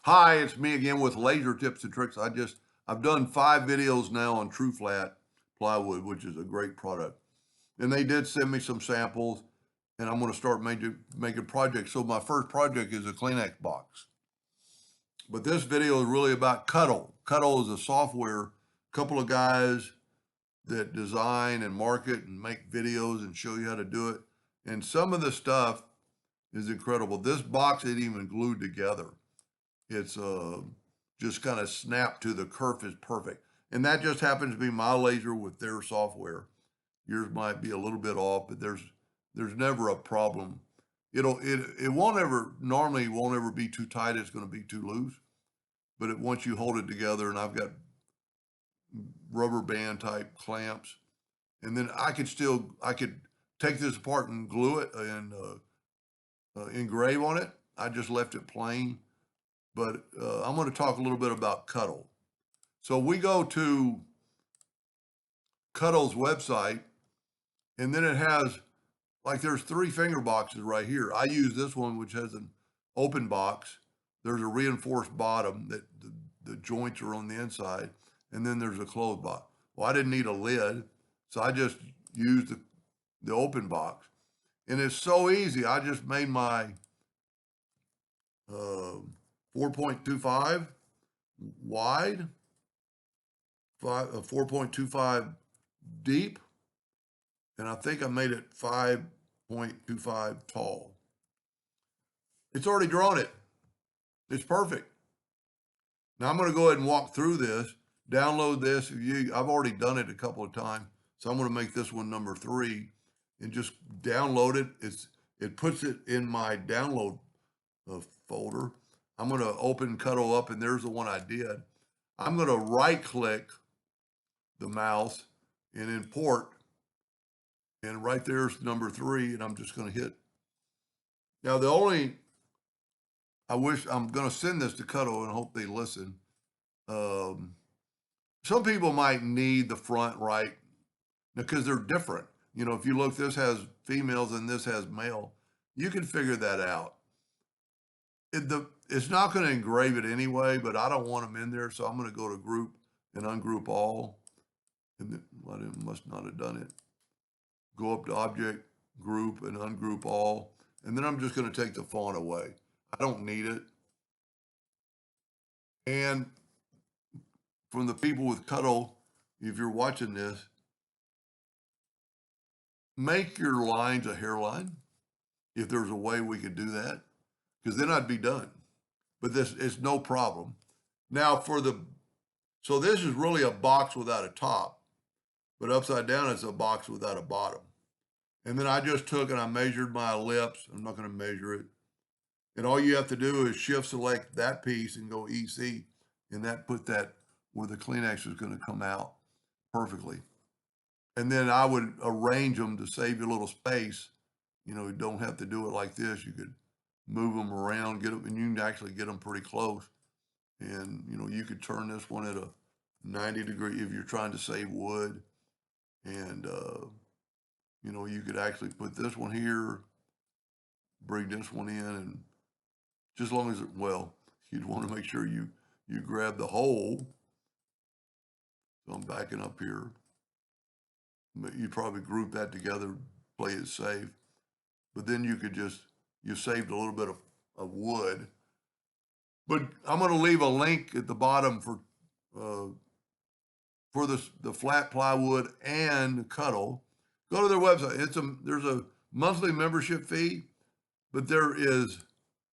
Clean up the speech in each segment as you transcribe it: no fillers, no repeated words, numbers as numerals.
Hi, it's me again with laser tips and tricks. I've done 5 videos now on TruFlat plywood, which is a great product. And they did send me some samples, and I'm going to start making projects. So my first project is a Kleenex box. But this video is really about CUTTLE. CUTTLE is a software, couple of guys that design and market and make videos and show you how to do it. And some of the stuff is incredible. This box ain't even glued together. It's just kind of snapped to the kerf is perfect. And that just happens to be my laser with their software. Yours might be a little bit off, but there's never a problem. It won't ever be too tight. It's going to be too loose. But once you hold it together, and I've got rubber band type clamps, and then I could take this apart and glue it and engrave on it. I just left it plain. But I'm going to talk a little bit about CUTTLE. So we go to CUTTLE's website, and then it has, like, there's 3 finger boxes right here. I use this one, which has an open box. There's a reinforced bottom that the joints are on the inside, and then there's a closed box. Well, I didn't need a lid, so I just used the open box. And it's so easy. I just made my 4.25 wide, 4.25 deep, and I think I made it 5.25 tall. It's already drawn it. It's perfect. Now I'm going to go ahead and walk through this, download this. I've already done it a couple of times, so I'm going to make this one number 3 and just download it. It puts it in my download folder. I'm going to open CUTTLE up, and there's the one I did. I'm going to right click the mouse and import, and right there's number 3, and I'm just going to hit. Now I'm going to send this to CUTTLE and hope they listen. Some people might need the front right because they're different. You know, if you look, this has females and this has male. You can figure that out. It's not going to engrave it anyway, but I don't want them in there, so I'm going to go to group and ungroup all. And I must not have done it. Go up to object, group, and ungroup all. And then I'm just going to take the font away. I don't need it. And from the people with CUTTLE, if you're watching this, make your lines a hairline, if there's a way we could do that, because then I'd be done. But this is no problem. Now so this is really a box without a top, but upside down it's a box without a bottom. And then I just took and I measured my ellipse. I'm not going to measure it. And all you have to do is shift select that piece and go EC, and that put that where the Kleenex is going to come out perfectly. And then I would arrange them to save you a little space. You know, you don't have to do it like this. You could move them around, get them, and you can actually get them pretty close. And, you know, you could turn this one at a 90 degree if you're trying to save wood. And, you know, you could actually put this one here, bring this one in, and just as long as you'd want to make sure you grab the hole. So I'm backing up here. But you probably group that together, play it safe. But then you saved a little bit of wood. But I'm going to leave a link at the bottom for the flat plywood and CUTTLE. Go to their website. There's a monthly membership fee, but there is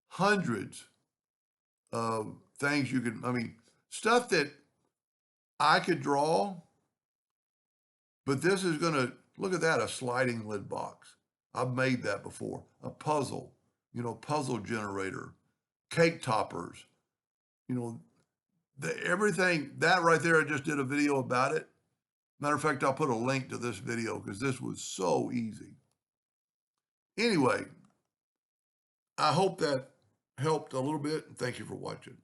hundreds of things stuff that I could draw, but this is going to, look at that, a sliding lid box. I've made that before. A puzzle, puzzle generator, cake toppers, everything, that right there, I just did a video about it. Matter of fact, I'll put a link to this video because this was so easy. Anyway, I hope that helped a little bit, and thank you for watching.